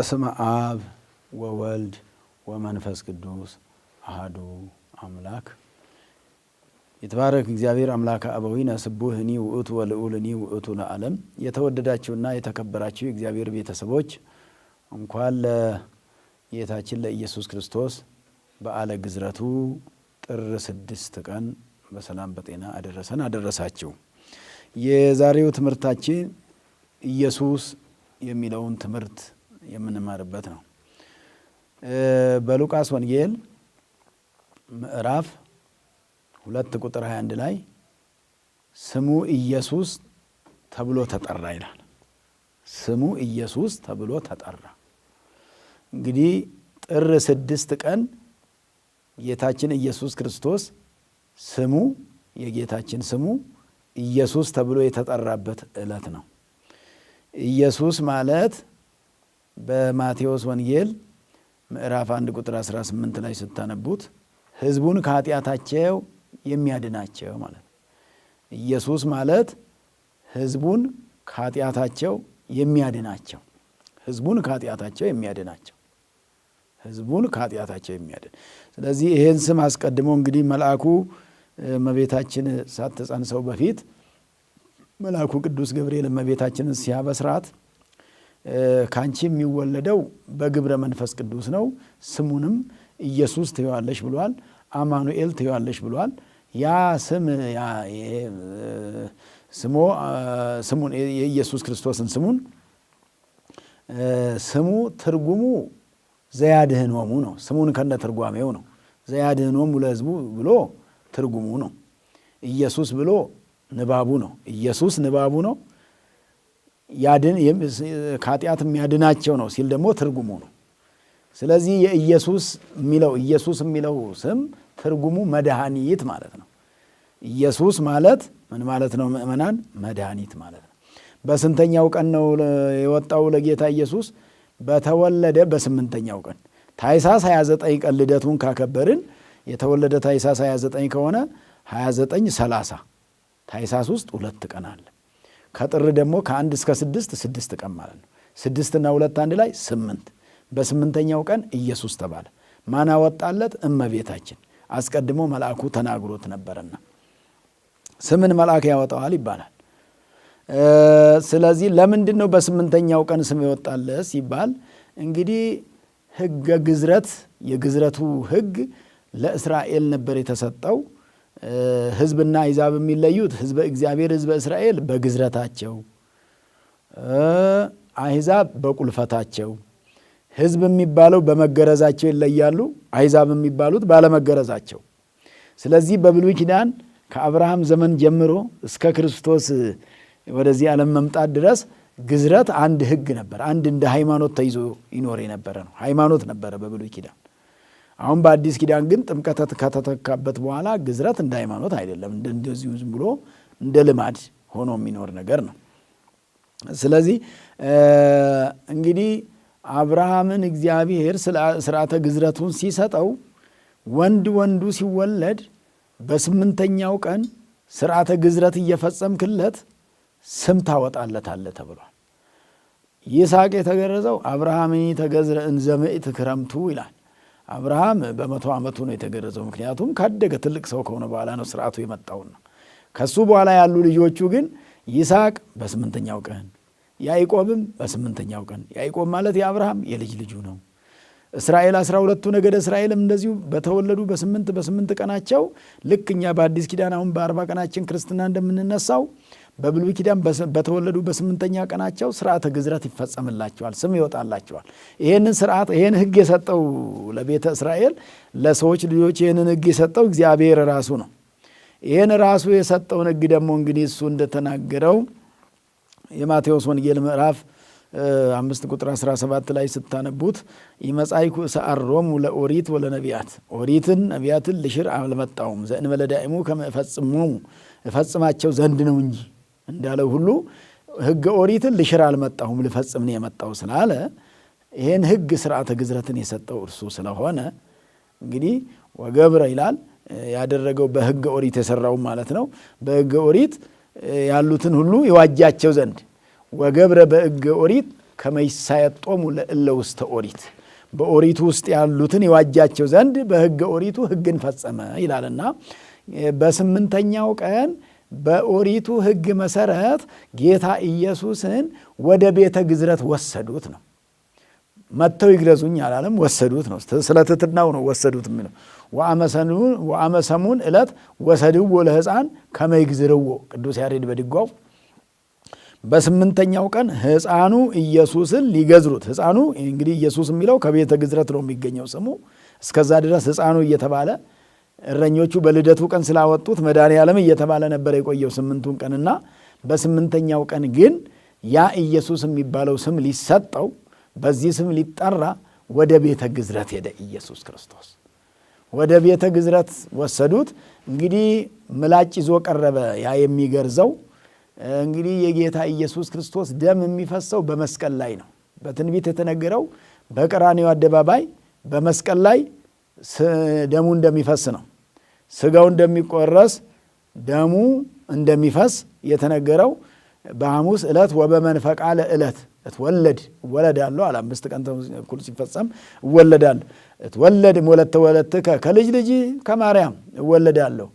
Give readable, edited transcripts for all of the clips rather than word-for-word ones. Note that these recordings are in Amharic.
በስመ አብ ወወልድ ወመንፈስ ቅዱስ አሐዱ አምላክ ይትባረክ እግዚአብሔር አምላከ አበዊነ ስቡሕኒ ውእቱ ወልዑልኒ ውእቱ ለዓለም። የተወደዳችሁና የተከበራችሁ የእግዚአብሔር ቤተሰቦች እንኳን ለጌታችን ለኢየሱስ ክርስቶስ በዓለ ግዝረቱ ጥር 6 ቀን በሰላም በጤና አደረሰን አደረሳችሁ። የዛሬው ትምህርታችን ኢየሱስ የሚለውን ትምህርት የምንማርበት ነው። በሉቃስ ወንጌል ምዕራፍ 2 ቁጥር 21 ላይ ስሙ ኢየሱስ ተብሎ ተጠራ ይላል። ስሙ ኢየሱስ ተብሎ ተጠራ። እንግዲህ ጥር 6 ቀን ጌታችን ኢየሱስ ክርስቶስ ስሙ የጌታችን ስሙ ኢየሱስ ተብሎ የተጠራበት ዕለት ነው። ኢየሱስ ማለት በማቴዎስ ወንጌል ምዕራፍ 1 ቁጥር 18 ላይ ስታነቡት ሕዝቡን ከኃጢአታቸው የሚያድናቸው ማለት ነው። ኢየሱስ ማለት ሕዝቡን ከኃጢአታቸው የሚያድናቸው፣ ሕዝቡን ከኃጢአታቸው የሚያድናቸው፣ ሕዝቡን ከኃጢአታቸው የሚያድን። ስለዚህ ይሄን ስም አስቀድሞ እንግዲህ መልአኩ እመቤታችን ሳትጸንሰው በፊት መልአኩ ቅዱስ ገብርኤል እመቤታችንን ሲያበስራት ካንቺ የሚወለደው በግብረ መንፈስ ቅዱስ ነው፣ ስሙንም ኢየሱስ ትይዋለሽ ብሏል። አማኑኤል ትይዋለሽ ብሏል። ያ ስም ስሙን የኢየሱስ ክርስቶስን ስሙ ትርጉሙ ዘያድኅኖሙ ነው። ስሙን ከነ ትርጓሜው ነው። ዘያድኅኖሙ ለሕዝቡ ብሎ ትርጉሙ ነው። ኢየሱስ ብሎ ንባቡ ነው። ኢየሱስ ንባቡ ነው። ከኃጢአት የሚያድናቸው ነው ሲል ደግሞ ትርጉሙ ነው። ስለዚህ የኢየሱስ የሚለው ስም ትርጉሙ መድኃኒት ማለት ነው። ኢየሱስ ማለት ምን ማለት ነው ምእመናን? መድኃኒት ማለት ነው። በስንተኛው ቀን ነው የወጣው ለጌታ ኢየሱስ? በተወለደ በ8ኛው ቀን ታኅሳስ 29 ቀን ልደቱን ካከበርን የተወለደ ታኅሳስ 29 ከሆነ 29 30 ታኅሳስ ውስጥ 2 ቀን አለ። ከጥር ደግሞ ከ1 እስከ 6 ቀን ማለት ነው። 6 እና 2 አንድ ላይ 8። በ8ኛው ቀን ኢየሱስ ተባለ። ማን አወጣለት? እመቤታችን። አስቀድሞ መልአኩ ተናግሮት ነበርና ስምን መልአክ ያወጣዋል ይባላል። ስለዚህ ለምንድን ነው በ8ኛው ቀን ስም ይወጣለት ሲባል እንግዲህ ሕገ ግዝረት የግዝረቱ ሕግ ለእስራኤል ነበር የተሰጠው። ሕዝብና አሕዛብ የሚለዩት ሕዝበ እግዚአብሔር ሕዝበ እስራኤል በግዝረታቸው፣ አሕዛብ በቁልፈታቸው። ሕዝብ የሚባለው በመገረዛቸው ይለያሉ፣ አሕዛብ የሚባሉት ባለመገረዛቸው። ስለዚህ በብሉይ ኪዳን ከአብርሃም ዘመን ጀምሮ እስከ ክርስቶስ ወደዚህ ዓለም መምጣት ድረስ ግዝረት አንድ ሕግ ነበር። አንድ እንደ ሃይማኖት ተይዞ ይኖር የነበረ ነው። ሃይማኖት ነበረ በብሉይ ኪዳን። አሁን በአዲስ ኪዳን ግን ጥምቀት ከተተካበት በኋላ ግዝረት እንደ ሃይማኖት አይደለም፣ እንደዚሁ ዝም ብሎ እንደ ልማድ ሆኖ የሚኖር ነገር ነው። ስለዚህ እንግዲህ አብርሃምን እግዚአብሔር ስርዓተ ግዝረቱን ሲሰጠው ወንዱ ሲወለድ በ8ኛው ቀን ስርዓተ ግዝረት እየፈጸምክለት ስም ታወጣለታለህ ተብሏል። ይስሐቅ የተገረዘው አብርሃምን ተገዝረ እንዘ ምዕት ክረምቱ ይላል። አብርሃም በ100 ዓመቱ ነው የተገረዘው። ምክንያቱም ካደገ ትልቅ ሰው ከሆነ በኋላ ነው ስርዓቱ የመጣውና ከሱ በኋላ ያሉ ልጆቹ ግን ይስሐቅ በ8ኛው ቀን፣ ያዕቆብም በ8ኛው ቀን። ያዕቆብ ማለት የአብርሃም የልጅ ልጁ ነው። እስራኤል 12ቱ ነገደ እስራኤልም እንደዚሁ በተወለዱ በ8 ቀናቸው ልክ እኛ በአዲስ ኪዳን አሁን በ40 ቀናችን ክርስትና እንደምንነሳው በብሉይ ኪዳን በተወለዱ በ8ኛ ቀናቸው ስርዓተ ግዝረት ይፈጸምላቸዋል፣ ስም ይወጣላቸዋል። ይህን ሕግ የሰጠው ለቤተ እስራኤል ለሰዎች ልጆች ይህንን ሕግ የሰጠው እግዚአብሔር ራሱ ነው። ይህን ራሱ የሰጠውን ሕግ ደግሞ እንግዲህ እሱ እንደተናገረው የማቴዎስ ወንጌል ምዕራፍ 5 ቁጥር 17 ላይ ስታነቡት ይመጻይኩ ሰአሮሙ ለኦሪት ወለነቢያት፣ ኦሪትን ነቢያትን ልሽር አልመጣሁም ዘእንበለ ዳእሙ ከመ እፈጽሞሙ እፈጽማቸው ዘንድ ነው እንጂ እንዳለው ሁሉ ሕገ ኦሪትን ልሽር አልመጣሁም ልፈጽም ነው የመጣው ስላለ ይሄን ሕግ ስርዓተ ግዝረትን የሰጠው እርሱ ስለሆነ እንግዲህ ወገብረ ይላል ያደረገው በሕገ ኦሪት የሰራው ማለት ነው። በሕገ ኦሪት ያሉትን ሁሉ ይዋጃቸው ዘንድ ወገብረ በሕገ ኦሪት ከመይሳየጦሙ ለእለ ውስተ ኦሪት በኦሪቱ ውስጥ ያሉትን ይዋጃቸው ዘንድ በሕገ ኦሪቱ ሕግን ፈጸመ ይላልና በስምንተኛው ቀን በኦሪቱ ሕግ መሰረት ጌታ ኢየሱስን ወደ ቤተ ግዝረት ወሰዱት ነው። መጥተው ይግረዙኝ አላለም፣ ወሰዱት ነው። ስለ ትሕትናው ነው ወሰዱት የሚለው። ወአመሰሙን ዕለት ወሰድዎ ለሕፃን ከመ ይግዝርዎ ቅዱስ ያሬድ በድጓው በስምንተኛው ቀን ሕፃኑ ኢየሱስን ሊገዝሩት። ሕፃኑ እንግዲህ ኢየሱስ የሚለው ከቤተ ግዝረት ነው የሚገኘው ስሙ። እስከዛ ድረስ ሕፃኑ እየተባለ እረኞቹ በልደቱ ቀን ስላወጡት መድኃኔ ዓለም እየተባለ ነበር የቆየው 8ቱን ቀንና በስምንተኛው ቀን ግን ያ ኢየሱስ የሚባለው ስም ሊሰጠው በዚህ ስም ሊጠራ ወደ ቤተ ግዝረት ሄደ። ኢየሱስ ክርስቶስ ወደ ቤተ ግዝረት ወሰዱት። እንግዲህ ምላጭ ይዞ ቀረበ። ያ የሚገርዘው እንግዲህ የጌታ ኢየሱስ ክርስቶስ ደም የሚፈሰው በመስቀል ላይ ነው። በትንቢት የተነገረው በቀራንዮ አደባባይ በመስቀል ላይ ደሙ እንደሚፈስ ነው። ስጋው እንደሚቆረስ ደሙ እንደሚፈስ የተነገረው በሐሙስ ዕለት ወበመንፈቃ ለዕለት እትወለድ እወለዳለሁ አለ። 5 ቀን ተኩል ሲፈጸም እወለዳለሁ። እትወለድ ወለተ ወለትከ ከልጅ ልጅ ከማርያም እወለዳለሁ።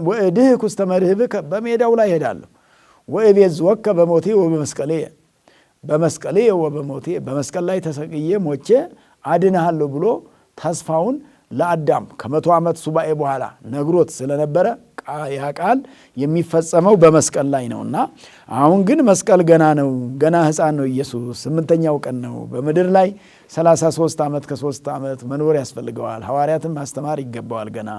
ወእድህ ኩስተ መርህብከ በሜዳው ላይ ሄዳለሁ። ወእቤዝወከ በሞቴ ወበመስቀሌ በመስቀሌ ወበሞቴ በመስቀል ላይ ተሰቅዬ ሞቼ አድንሃለሁ ብሎ ተስፋውን ለአዳም ከ100 ዓመት ሱባኤ በኋላ ነግሮት ስለነበረ ያ ቃል የሚፈጸመው በመስቀል ላይ ነውና አሁን ግን መስቀል ገና ነው። ገና ሕፃን ነው ኢየሱስ። 8ኛው ቀን ነው። በምድር ላይ 33 ዓመት ከ3 ዓመት መኖር ያስፈልገዋል። ሐዋርያትን ማስተማር ይገባዋል። ገና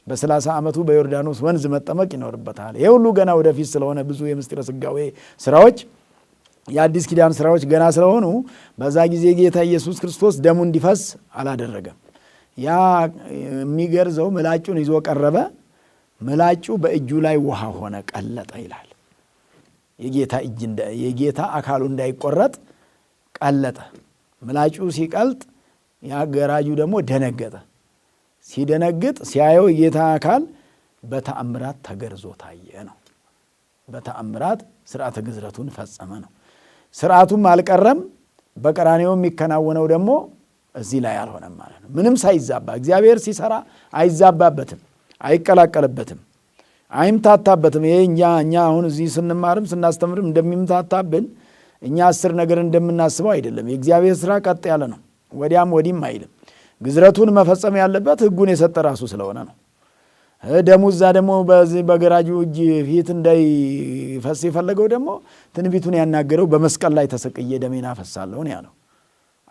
በ30 ዓመቱ በዮርዳኖስ ወንዝ መጠመቅ ይኖርበታል። ይህ ሁሉ ገና ወደፊት ስለሆነ ብዙ የምስጢረ ሥጋዌ ስራዎች የአዲስ ኪዳን ስራዎች ገና ስለሆኑ በዛ ጊዜ ጌታ ኢየሱስ ክርስቶስ ደሙ እንዲፈስ አላደረገም። ያ የሚገርዘው ምላጩን ይዞ ቀረበ። ምላጩ በእጁ ላይ ውሃ ሆነ፣ ቀለጠ ይላል። የጌታ አካሉ እንዳይቆረጥ ቀለጠ። ምላጩ ሲቀልጥ ያ ገራጁ ደግሞ ደነገጠ። ሲደነግጥ ሲያየው የጌታ አካል በተአምራት ተገርዞ ታየ ነው። በተአምራት ስርዓተ ግዝረቱን ፈጸመ ነው። ስርዓቱም አልቀረም። በቀራንዮ የሚከናወነው ደግሞ እዚህ ላይ አልሆነም ማለት ነው። ምንም ሳይዛባ እግዚአብሔር ሲሰራ አይዛባበትም፣ አይቀላቀልበትም፣ አይምታታበትም። ይሄ እኛ አሁን እዚህ ስንማርም ስናስተምርም እንደሚምታታብን እኛ 10 ነገር እንደምናስበው አይደለም። የእግዚአብሔር ስራ ቀጥ ያለ ነው። ወዲያም ወዲህም አይልም። ግዝረቱን መፈጸም ያለበት ሕጉን የሰጠ ራሱ ስለሆነ ነው። ደሙ እዛ ደግሞ በዚህ በገራጁ እጅ ፊት እንዳይፈስ የፈለገው ደግሞ ትንቢቱን ያናገረው በመስቀል ላይ ተሰቅዬ ደሜን አፈሳለሁ ነው ያለው።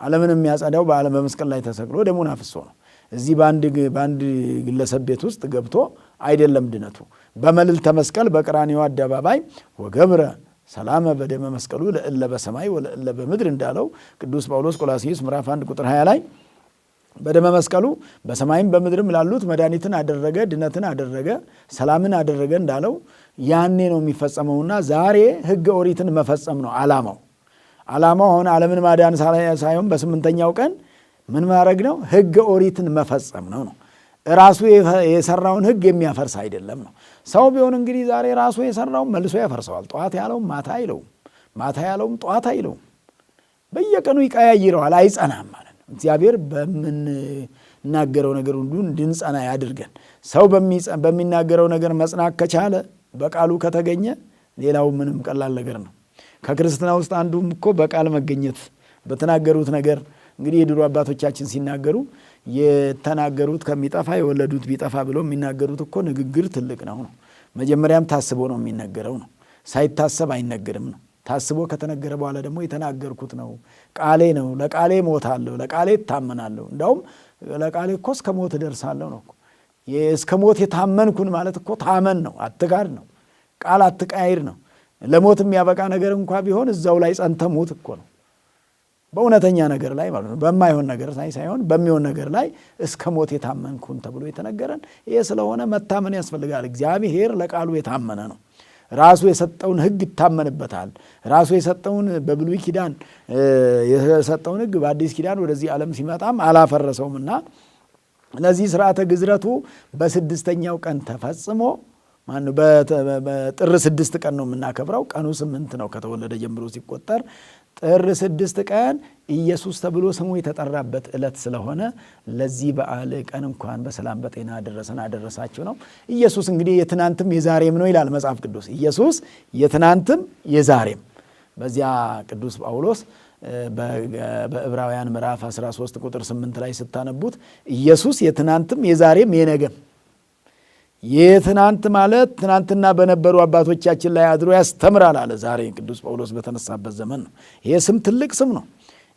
ዓለምን የሚያጸዳው በመስቀል ላይ ተሰቅሎ ደሙን አፍሶ ነው። እዚህ በአንድ ግለሰብ ቤት ውስጥ ገብቶ አይደለም ድነቱ። በመልዕልተ መስቀል በቀራንዮ አደባባይ ወገብረ ሰላመ በደመ መስቀሉ ለእለ በሰማይ ወለእለ በምድር እንዳለው ቅዱስ ጳውሎስ ቆላስይስ ምዕራፍ 1 ቁጥር 20 ላይ በደመ መስቀሉ በሰማይም በምድርም ላሉት መድኃኒትን አደረገ፣ ድነትን አደረገ፣ ሰላምን አደረገ እንዳለው ያኔ ነው የሚፈጸመውና ዛሬ ሕገ ኦሪትን መፈጸም ነው ዓላማው። አሁን ዓለምን ማዳን ሳይሆን በ8ኛው ቀን ምን ማድረግ ነው? ሕገ ኦሪትን መፈጸም ነው። ራሱ የሰራውን ሕግ የሚያፈርስ አይደለም ነው። ሰው ቢሆን እንግዲህ ዛሬ ራሱ የሰራውን መልሶ ያፈርሰዋል። ጠዋት ያለውም ማታ አይለውም፣ ማታ ያለውም ጠዋት አይለውም። በየቀኑ ይቀያይረዋል፣ አይጸናም ማለት ነው። እግዚአብሔር በምንናገረው ነገር ሁሉ እንድንጸና ያድርገን። ሰው በሚናገረው ነገር መጽናት ከቻለ በቃሉ ከተገኘ ሌላው ምንም ቀላል ነገር ነው። ከክርስትና ውስጥ አንዱም እኮ በቃል መገኘት በተናገሩት ነገር እንግዲህ የድሮ አባቶቻችን ሲናገሩ የተናገሩት ከሚጠፋ የወለዱት ቢጠፋ ብለው የሚናገሩት እኮ ንግግር ትልቅ ነው። መጀመሪያም ታስቦ ነው የሚነገረው ነው። ሳይታሰብ አይነገርም ነው። ታስቦ ከተነገረ በኋላ ደግሞ የተናገርኩት ነው፣ ቃሌ ነው፣ ለቃሌ ሞታለሁ፣ ለቃሌ እታመናለሁ። እንዳውም ለቃሌ እኮ እስከ ሞት እደርሳለሁ ነው። እስከ ሞት የታመንኩን ማለት እኮ ታመን ነው፣ አትጋድ ነው፣ ቃል አትቃይር ነው። ለሞት የሚያበቃ ነገር እንኳ ቢሆን እዛው ላይ ጸንተ ሞት እኮ ነው። በእውነተኛ ነገር ላይ ማለት ነው። በማይሆን ነገር ሳይሆን በሚሆን ነገር ላይ እስከ ሞት የታመንኩን ተብሎ የተነገረን ይሄ ስለሆነ መታመን ያስፈልጋል። እግዚአብሔር ለቃሉ የታመነ ነው። ራሱ የሰጠውን ሕግ ይታመንበታል። ራሱ የሰጠውን በብሉይ ኪዳን የሰጠውን ሕግ በአዲስ ኪዳን ወደዚህ ዓለም ሲመጣም አላፈረሰውምና ለዚህ ስርዓተ ግዝረቱ በ6ኛው ቀን ተፈጽሞ ማነው በጥር 6 ቀን ነው የምናከብረው። ቀኑ 8 ነው ከተወለደ ጀምሮ ሲቆጠር ጥር 6 ቀን ኢየሱስ ተብሎ ስሙ የተጠራበት ዕለት ስለሆነ ለዚህ በዓል ቀን እንኳን በሰላም በጤና አደረሰን አደረሳችሁ ነው። ኢየሱስ እንግዲህ የትናንትም የዛሬም ነው ይላል መጽሐፍ ቅዱስ። ኢየሱስ የትናንትም የዛሬም። በዚያ ቅዱስ ጳውሎስ በዕብራውያን ምዕራፍ 13 ቁጥር 8 ላይ ስታነቡት ኢየሱስ የትናንትም የዛሬም የነገም፣ የትናንት ማለት ትናንትና በነበሩ አባቶቻችን ላይ አድሮ ያስተምራል አለ። ዛሬ ቅዱስ ጳውሎስ በተነሳበት ዘመን ነው። ይሄ ስም ትልቅ ስም ነው።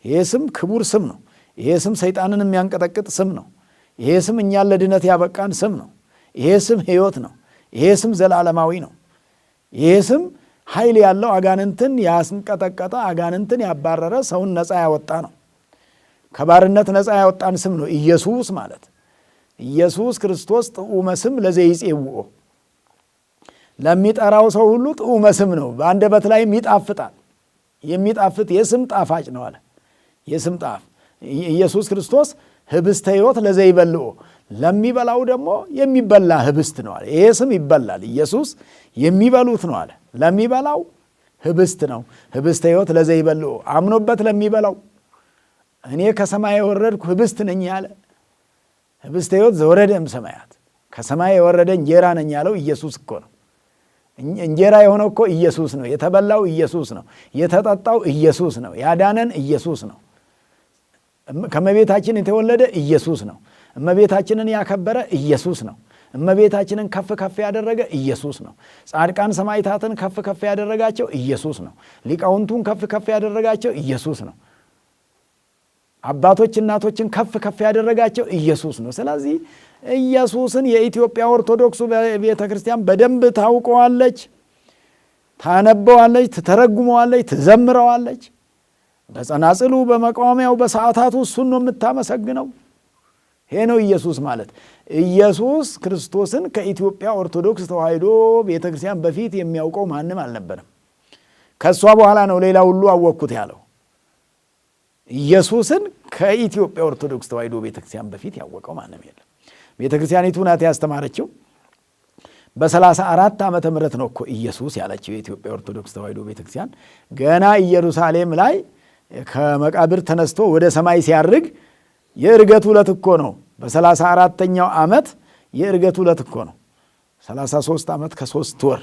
ይሄ ስም ክቡር ስም ነው። ይሄ ስም ሰይጣንን የሚያንቀጠቅጥ ስም ነው። ይሄ ስም እኛን ለድነት ያበቃን ስም ነው። ይሄ ስም ሕይወት ነው። ይሄ ስም ዘላለማዊ ነው። ይሄ ስም ኃይል ያለው አጋንንትን ያስንቀጠቀጠ አጋንንትን ያባረረ ሰውን ነፃ ያወጣ ነው። ከባርነት ነፃ ያወጣን ስም ነው ኢየሱስ ማለት። ኢየሱስ ክርስቶስ ጥዑመ ስም ለዘይጼውኦ፣ ለሚጠራው ሰው ሁሉ ጥዑመ ስም ነው። በአንደበት ላይም ይጣፍጣል። የሚጣፍጥ የስም ጣፋጭ ነው አለ። የስም ጣፍ ኢየሱስ ክርስቶስ ህብስተ ሕይወት ለዘይበልኦ፣ ለሚበላው ደግሞ የሚበላ ህብስት ነው አለ። ይሄ ስም ይበላል። ኢየሱስ የሚበሉት ነው አለ። ለሚበላው ህብስት ነው። ህብስተ ሕይወት ለዘይበልኦ፣ አምኖበት ለሚበላው እኔ ከሰማይ የወረድኩ ህብስት ነኝ ያለ፣ ህብስተ ሕይወት ዘወረደ እምሰማያት፣ ከሰማይ የወረደ እንጀራ ነኝ ያለው ኢየሱስ እኮ ነው። እንጀራ የሆነው እኮ ኢየሱስ ነው። የተበላው ኢየሱስ ነው። የተጠጣው ኢየሱስ ነው። ያዳነን ኢየሱስ ነው። ከእመቤታችን የተወለደ ኢየሱስ ነው። እመቤታችንን ያከበረ ኢየሱስ ነው። እመቤታችንን ከፍ ከፍ ያደረገ ኢየሱስ ነው። ጻድቃን ሰማዕታትን ከፍ ከፍ ያደረጋቸው ኢየሱስ ነው። ሊቃውንቱን ከፍ ከፍ ያደረጋቸው ኢየሱስ ነው። አባቶች እናቶችን ከፍ ከፍ ያደረጋቸው ኢየሱስ ነው። ስለዚህ ኢየሱስን የኢትዮጵያ ኦርቶዶክሱ ቤተ ክርስቲያን በደንብ ታውቀዋለች፣ ታነበዋለች፣ ትተረጉመዋለች፣ ትዘምረዋለች። በጸናጽሉ በመቋሚያው በሰዓታቱ እሱን ነው የምታመሰግነው። ይሄ ነው ኢየሱስ ማለት። ኢየሱስ ክርስቶስን ከኢትዮጵያ ኦርቶዶክስ ተዋሕዶ ቤተ ክርስቲያን በፊት የሚያውቀው ማንም አልነበረም። ከእሷ በኋላ ነው ሌላ ሁሉ አወቅኩት ያለው። ኢየሱስን ከኢትዮጵያ ኦርቶዶክስ ተዋሕዶ ቤተ ክርስቲያን በፊት ያወቀው ማንም የለም። ቤተ ክርስቲያኒቱ ናት ያስተማረችው። በ34 ዓመተ ምህረት ነው እኮ ኢየሱስ ያለችው የኢትዮጵያ ኦርቶዶክስ ተዋሕዶ ቤተ ክርስቲያን። ገና ኢየሩሳሌም ላይ ከመቃብር ተነስቶ ወደ ሰማይ ሲያርግ የዕርገቱ ዕለት እኮ ነው። በ34ኛው ዓመት የዕርገቱ ዕለት እኮ ነው። 33 ዓመት ከ3 ወር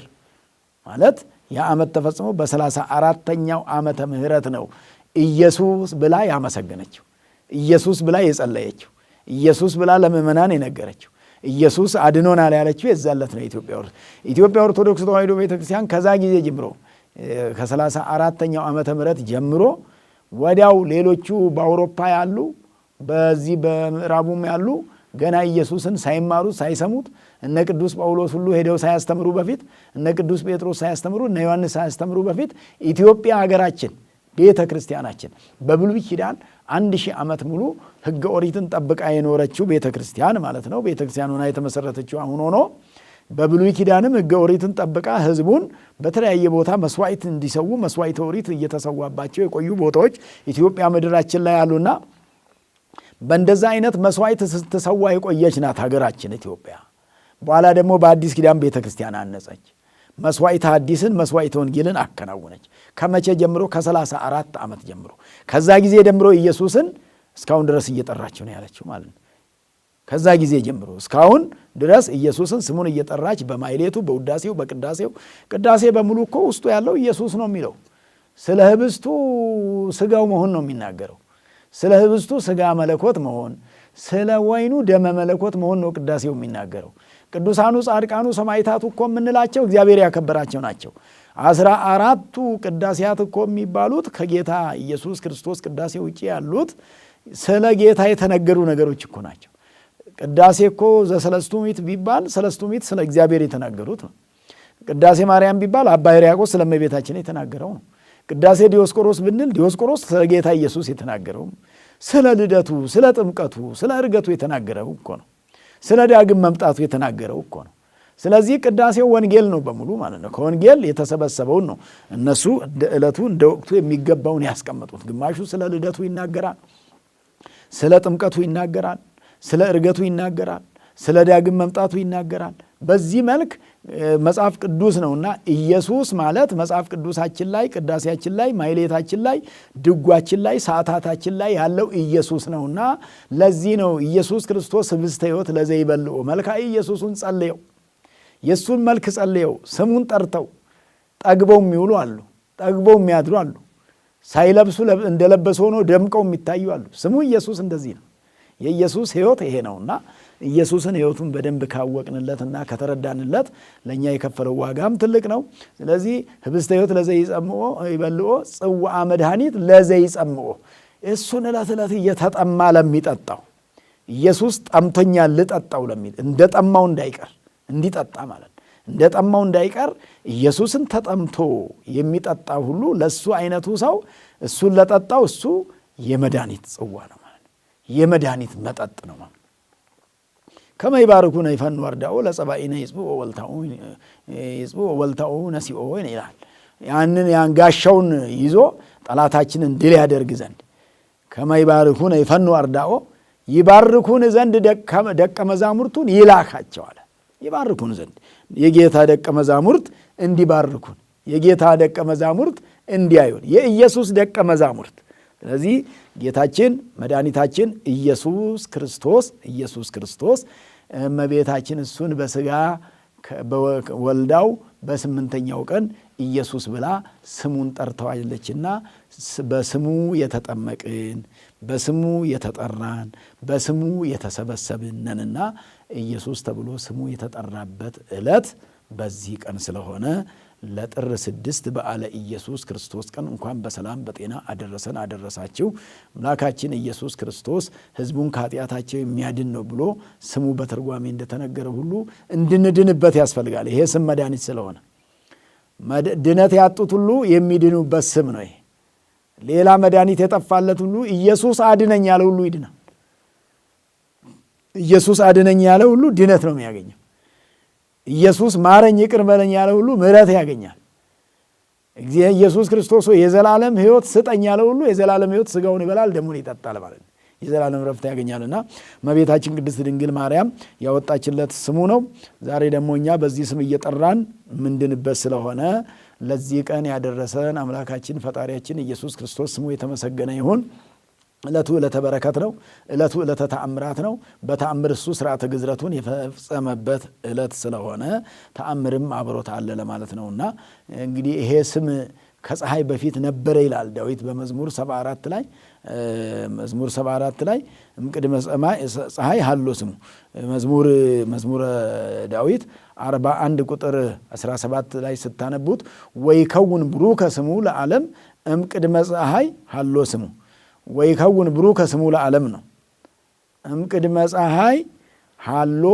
ማለት የዓመት ተፈጽሞ በ34ኛው ዓመተ ምህረት ነው ኢየሱስ ብላ ያመሰገነችው፣ ኢየሱስ ብላ የጸለየችው፣ ኢየሱስ ብላ ለምእመናን የነገረችው፣ ኢየሱስ አድኖናል ያለችው የዛለት ነው። ኢትዮጵያ ኦርቶዶክስ ተዋሕዶ ቤተክርስቲያን ከዛ ጊዜ ጀምሮ ከ34ኛው ዓመተ ምህረት ጀምሮ ወዲያው ሌሎቹ በአውሮፓ ያሉ በዚህ በምዕራቡም ያሉ ገና ኢየሱስን ሳይማሩት ሳይሰሙት እነ ቅዱስ ጳውሎስ ሁሉ ሄደው ሳያስተምሩ በፊት እነ ቅዱስ ጴጥሮስ ሳያስተምሩ እነ ዮሐንስ ሳያስተምሩ በፊት ኢትዮጵያ ሀገራችን ቤተ ክርስቲያናችን በብሉይ ኪዳን 1000 ዓመት ሙሉ ሕገ ኦሪትን ጠብቃ የኖረችው ቤተ ክርስቲያን ማለት ነው። ቤተ ክርስቲያን ሆና የተመሰረተችው አሁን ሆኖ በብሉይ ኪዳንም ሕገ ኦሪትን ጠብቃ ሕዝቡን በተለያየ ቦታ መስዋዕት እንዲሰዉ መስዋዕተ ኦሪት እየተሰዋባቸው የቆዩ ቦታዎች ኢትዮጵያ ምድራችን ላይ አሉና በእንደዛ አይነት መስዋዕት ስትሰዋ የቆየች ናት ሀገራችን ኢትዮጵያ። በኋላ ደግሞ በአዲስ ኪዳን ቤተ ክርስቲያን አነጸች። መስዋዕት ሐዲስን መስዋዕት ወንጌልን አከናወነች። ከመቼ ጀምሮ? ከ34 ዓመት ጀምሮ። ከዛ ጊዜ ጀምሮ ኢየሱስን እስካሁን ድረስ እየጠራችው ነው ያለችው ማለት ነው። ከዛ ጊዜ ጀምሮ እስካሁን ድረስ ኢየሱስን ስሙን እየጠራች በማይሌቱ በውዳሴው በቅዳሴው ቅዳሴ በሙሉ እኮ ውስጡ ያለው ኢየሱስ ነው የሚለው። ስለ ህብስቱ ስጋው መሆን ነው የሚናገረው። ስለ ህብስቱ ስጋ መለኮት መሆን፣ ስለ ወይኑ ደመ መለኮት መሆን ነው ቅዳሴው የሚናገረው። ቅዱሳኑ ጻድቃኑ ሰማዕታቱ እኮ የምንላቸው እግዚአብሔር ያከበራቸው ናቸው። 14ቱ ቅዳሴያት እኮ የሚባሉት ከጌታ ኢየሱስ ክርስቶስ ቅዳሴ ውጪ ያሉት ስለ ጌታ የተነገሩ ነገሮች እኮ ናቸው። ቅዳሴ እኮ ዘሰለስቱ ምዕት ቢባል ሰለስቱ ምዕት ስለ እግዚአብሔር የተናገሩት ነው። ቅዳሴ ማርያም ቢባል አባ ሕርያቆስ ስለ እመቤታችን የተናገረው ነው። ቅዳሴ ዲዮስቆሮስ ብንል ዲዮስቆሮስ ስለ ጌታ ኢየሱስ የተናገረው፣ ስለ ልደቱ፣ ስለ ጥምቀቱ፣ ስለ ዕርገቱ የተናገረው እኮ ነው። ስለ ዳግም መምጣቱ የተናገረው እኮ ነው። ስለዚህ ቅዳሴው ወንጌል ነው በሙሉ ማለት ነው። ከወንጌል የተሰበሰበውን ነው እነሱ እንደ ዕለቱ እንደ ወቅቱ የሚገባውን ያስቀመጡት። ግማሹ ስለ ልደቱ ይናገራል፣ ስለ ጥምቀቱ ይናገራል፣ ስለ ዕርገቱ ይናገራል፣ ስለ ዳግም መምጣቱ ይናገራል። በዚህ መልክ መጽሐፍ ቅዱስ ነውና ኢየሱስ ማለት መጽሐፍ ቅዱሳችን ላይ ቅዳሴያችን ላይ ማይሌታችን ላይ ድጓችን ላይ ሰዓታታችን ላይ ያለው ኢየሱስ ነውና ለዚህ ነው ኢየሱስ ክርስቶስ ህብስተ ሕይወት ለዘይበልዑ መልክዐ ኢየሱስን ጸልየው የሱን መልክ ጸልየው ስሙን ጠርተው ጠግበው የሚውሉ አሉ፣ ጠግበው የሚያድሩ አሉ፣ ሳይለብሱ እንደለበሱ ሆኖ ደምቀው የሚታዩ አሉ። ስሙ ኢየሱስ እንደዚህ ነው። የኢየሱስ ሕይወት ይሄ ነውና ኢየሱስን ሕይወቱን በደንብ ካወቅንለትና ከተረዳንለት ለእኛ የከፈለው ዋጋም ትልቅ ነው። ስለዚህ ህብስተ ሕይወት ለዘይጸምዖ ይበልዖ ጽዋዐ መድኃኒት ለዘይጸምዖ እሱን ዕለት ዕለት እየተጠማ ለሚጠጣው ኢየሱስ ጠምቶኛል ልጠጣው ለሚል እንደ ጠማው እንዳይቀር እንዲጠጣ ማለት እንደ ጠማው እንዳይቀር ኢየሱስን ተጠምቶ የሚጠጣ ሁሉ ለሱ አይነቱ ሰው እሱን ለጠጣው እሱ የመድኃኒት ጽዋ ነው ማለት የመድኃኒት መጠጥ ነው ማለት ከመ ይባርኩነ ይፈኑ ወርዳኦ ለጸባኢነ ይጽቡ ወወልታኦ ነሲኦ ይላል። ያንን ያንጋሻውን ይዞ ጠላታችንን ድል ያደርግ ዘንድ ከመ ይባርኩነ ይፈኑ ወርዳኦ ይባርኩን ዘንድ ደቀ መዛሙርቱን ይላካቸዋል። ይባርኩን ዘንድ የጌታ ደቀ መዛሙርት እንዲባርኩን የጌታ ደቀ መዛሙርት እንዲያዩን የኢየሱስ ደቀ መዛሙርት። ስለዚህ ጌታችን መድኃኒታችን ኢየሱስ ክርስቶስ እመቤታችን እሱን በሥጋ ወልዳው በስምንተኛው ቀን ኢየሱስ ብላ ስሙን ጠርተዋለችና በስሙ የተጠመቅን በስሙ የተጠራን በስሙ የተሰበሰብን ነንና ኢየሱስ ተብሎ ስሙ የተጠራበት ዕለት በዚህ ቀን ስለሆነ ለጥር 6 በዓለ ኢየሱስ ክርስቶስ ቀን እንኳን በሰላም በጤና አደረሰን አደረሳችሁ። አምላካችን ኢየሱስ ክርስቶስ ሕዝቡን ከኃጢአታቸው የሚያድን ነው ብሎ ስሙ በትርጓሜ እንደተነገረ ሁሉ እንድንድንበት ያስፈልጋል። ይሄ ስም መድኃኒት ስለሆነ ድነት ያጡት ሁሉ የሚድኑበት ስም ነው። ይሄ ሌላ መድኃኒት የጠፋለት ሁሉ ኢየሱስ አድነኝ ያለ ሁሉ ይድናል። ኢየሱስ አድነኝ ያለ ሁሉ ድነት ነው የሚያገኘው። ኢየሱስ ማረኝ ይቅር በለኝ ያለ ሁሉ ምሕረት ያገኛል። ኢየሱስ ክርስቶስ የዘላለም ሕይወት ስጠኝ ያለ ሁሉ የዘላለም ሕይወት ሥጋውን ይበላል ደሙን ይጠጣል ማለት ነው። የዘላለም ረፍት ያገኛልና እመቤታችን ቅድስት ድንግል ማርያም ያወጣችለት ስሙ ነው። ዛሬ ደግሞ እኛ በዚህ ስም እየጠራን ምንድንበት ስለሆነ ለዚህ ቀን ያደረሰን አምላካችን ፈጣሪያችን ኢየሱስ ክርስቶስ ስሙ የተመሰገነ ይሁን። ዕለቱ ዕለተ በረከት ነው። ዕለቱ ዕለተ ተአምራት ነው። በተአምር እሱ ሥርዓተ ግዝረቱን የፈጸመበት ዕለት ስለሆነ ተአምርም አብሮት አለ ለማለት ነውና እንግዲህ ይሄ ስም ከፀሐይ በፊት ነበረ ይላል ዳዊት በመዝሙር 74 ላይ እምቅድመ ፀሐይ ሀሎ ስሙ መዝሙረ ዳዊት 41 ቁጥር 17 ላይ ስታነቡት ወይከውን ብሩከ ስሙ ለዓለም እምቅድመ ፀሐይ ሀሎ ስሙ ወይከውን ብሩከ ስሙ ለዓለም ነው። እምቅድመ ፀሐይ ሀሎ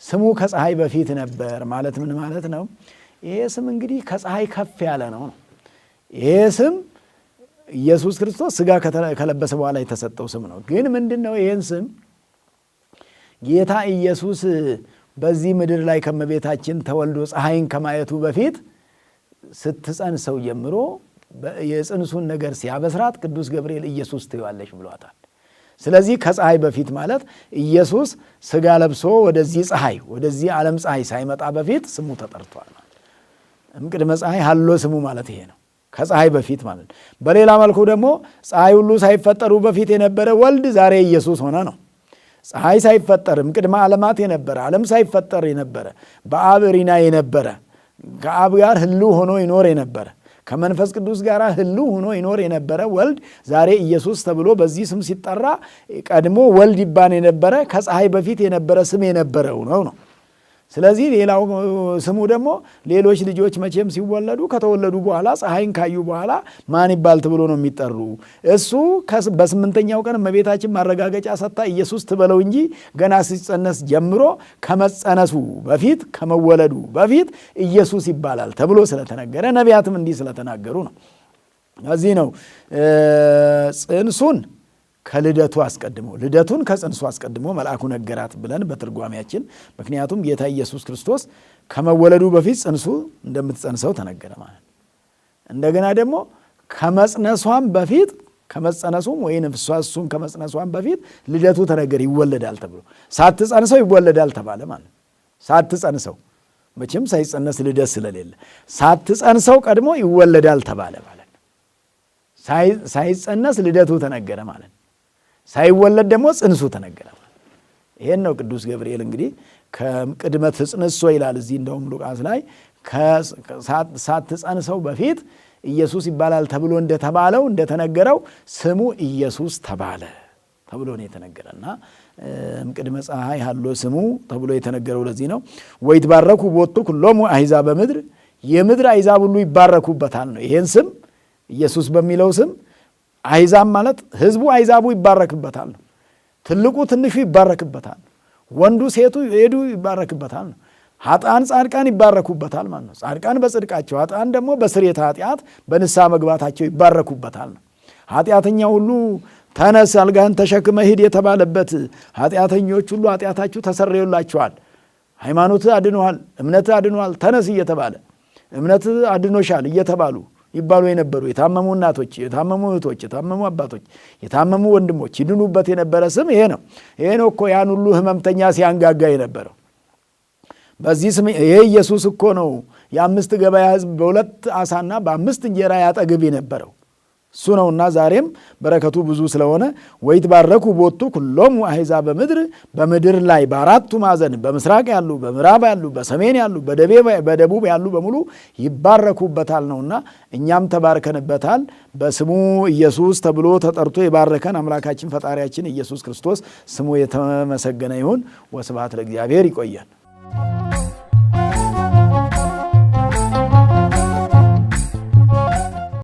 ስሙ ከፀሐይ በፊት ነበር ማለት ምን ማለት ነው? ይሄ ስም እንግዲህ ከፀሐይ ከፍ ያለ ነው። ይሄ ስም ኢየሱስ ክርስቶስ ሥጋ ከለበሰ በኋላ የተሰጠው ስም ነው። ግን ምንድነው? ይሄን ስም ጌታ ኢየሱስ በዚህ ምድር ላይ ከመቤታችን ተወልዶ ፀሐይን ከማየቱ በፊት ስትጸንሰው ጀምሮ የጽንሱን ነገር ሲያበስራት ቅዱስ ገብርኤል ኢየሱስ ትይዋለሽ ብሏታል። ስለዚህ ከፀሐይ በፊት ማለት ኢየሱስ ሥጋ ለብሶ ወደዚህ ዓለም ፀሐይ ሳይመጣ በፊት ስሙ ተጠርቷል። እምቅድመ ፀሐይ ሀሎ ስሙ ማለት ይሄ ነው፣ ከፀሐይ በፊት ማለት። በሌላ መልኩ ደግሞ ፀሐይ ሁሉ ሳይፈጠሩ በፊት የነበረ ወልድ ዛሬ ኢየሱስ ሆነ ነው። ፀሐይ ሳይፈጠር እምቅድመ ዓለማት የነበረ ዓለም ሳይፈጠር የነበረ በአብ ሪና የነበረ ከአብ ጋር ህልው ሆኖ ይኖር የነበረ ከመንፈስ ቅዱስ ጋር ህልው ሆኖ ይኖር የነበረ ወልድ ዛሬ ኢየሱስ ተብሎ በዚህ ስም ሲጠራ ቀድሞ ወልድ ይባል የነበረ ከፀሐይ በፊት የነበረ ስም የነበረው ነው። ስለዚህ ሌላው ስሙ ደግሞ ሌሎች ልጆች መቼም ሲወለዱ ከተወለዱ በኋላ ፀሐይን ካዩ በኋላ ማን ይባል ተብሎ ነው የሚጠሩ። እሱ በስምንተኛው ቀን እመቤታችን ማረጋገጫ ሰጥታ ኢየሱስ ትበለው እንጂ ገና ሲጸነስ ጀምሮ ከመጸነሱ በፊት ከመወለዱ በፊት ኢየሱስ ይባላል ተብሎ ስለተነገረ ነቢያትም እንዲህ ስለተናገሩ ነው። እዚህ ነው ጽንሱን ከልደቱ አስቀድሞ ልደቱን ከጽንሱ አስቀድሞ መልአኩ ነገራት ብለን በትርጓሜያችን። ምክንያቱም ጌታ ኢየሱስ ክርስቶስ ከመወለዱ በፊት ጽንሱ እንደምትጸንሰው ተነገረ ማለት። እንደገና ደግሞ ከመጽነሷም በፊት ከመጸነሱም ወይም እሱን ከመጽነሷም በፊት ልደቱ ተነገረ ይወለዳል ተብሎ ሳትጸንሰው ይወለዳል ተባለ ማለት። ሳትጸንሰው መቼም ሳይጸነስ ልደት ስለሌለ ሳትጸንሰው ቀድሞ ይወለዳል ተባለ ማለት ነው። ሳይጸነስ ልደቱ ተነገረ ማለት ነው። ሳይወለድ ደግሞ ጽንሱ ተነገረ ማለት ነው። ይሄን ነው ቅዱስ ገብርኤል እንግዲህ ከቅድመ ትጽንሶ ይላል እዚህ እንደውም ሉቃስ ላይ ሳትጸንሰው በፊት ኢየሱስ ይባላል ተብሎ እንደተባለው እንደተነገረው ስሙ ኢየሱስ ተባለ ተብሎ ነው የተነገረና ቅድመ ፀሐይ ሀሎ ስሙ ተብሎ የተነገረው ለዚህ ነው። ወይትባረኩ ቦቱ ኩሎሙ አሕዛበ ምድር የምድር አሕዛብ ሁሉ ይባረኩበታል ነው። ይሄን ስም ኢየሱስ በሚለው ስም አሕዛብ ማለት ህዝቡ አሕዛቡ ይባረክበታል ነው። ትልቁ ትንሹ ይባረክበታል፣ ወንዱ ሴቱ ሄዱ ይባረክበታል ነው። ኃጥአን ጻድቃን ይባረኩበታል ማለት ነው። ጻድቃን በጽድቃቸው ኃጥአን ደግሞ በስርየተ ኃጢአት በንስሐ መግባታቸው ይባረኩበታል ነው። ኃጢአተኛ ሁሉ ተነስ አልጋህን ተሸክመ ሂድ የተባለበት ኃጢአተኞች ሁሉ ኃጢአታችሁ ተሰረዩላችኋል፣ ሃይማኖት አድኖሃል፣ እምነት አድኖሃል፣ ተነስ እየተባለ እምነት አድኖሻል እየተባሉ ይባሉ የነበሩ የታመሙ እናቶች፣ የታመሙ እህቶች፣ የታመሙ አባቶች፣ የታመሙ ወንድሞች ይድኑበት የነበረ ስም ይሄ ነው። ይሄ ነው እኮ ያን ሁሉ ህመምተኛ ሲያንጋጋ የነበረው። በዚህ ስም ይሄ ኢየሱስ እኮ ነው የአምስት ገበያ ህዝብ በሁለት ዓሣና በ5 እንጀራ ያጠግብ የነበረው እሱ ነውና ዛሬም በረከቱ ብዙ ስለሆነ ወይትባረኩ ቦቱ ኩሎሙ አሕዛበ ምድር በምድር ላይ በአራቱ ማዕዘን በምስራቅ ያሉ፣ በምዕራብ ያሉ፣ በሰሜን ያሉ፣ በደቡብ ያሉ በሙሉ ይባረኩበታል ነውና እኛም ተባርከንበታል። በስሙ ኢየሱስ ተብሎ ተጠርቶ የባረከን አምላካችን ፈጣሪያችን ኢየሱስ ክርስቶስ ስሙ የተመሰገነ ይሁን። ወስብሐት ለእግዚአብሔር። ይቆያል።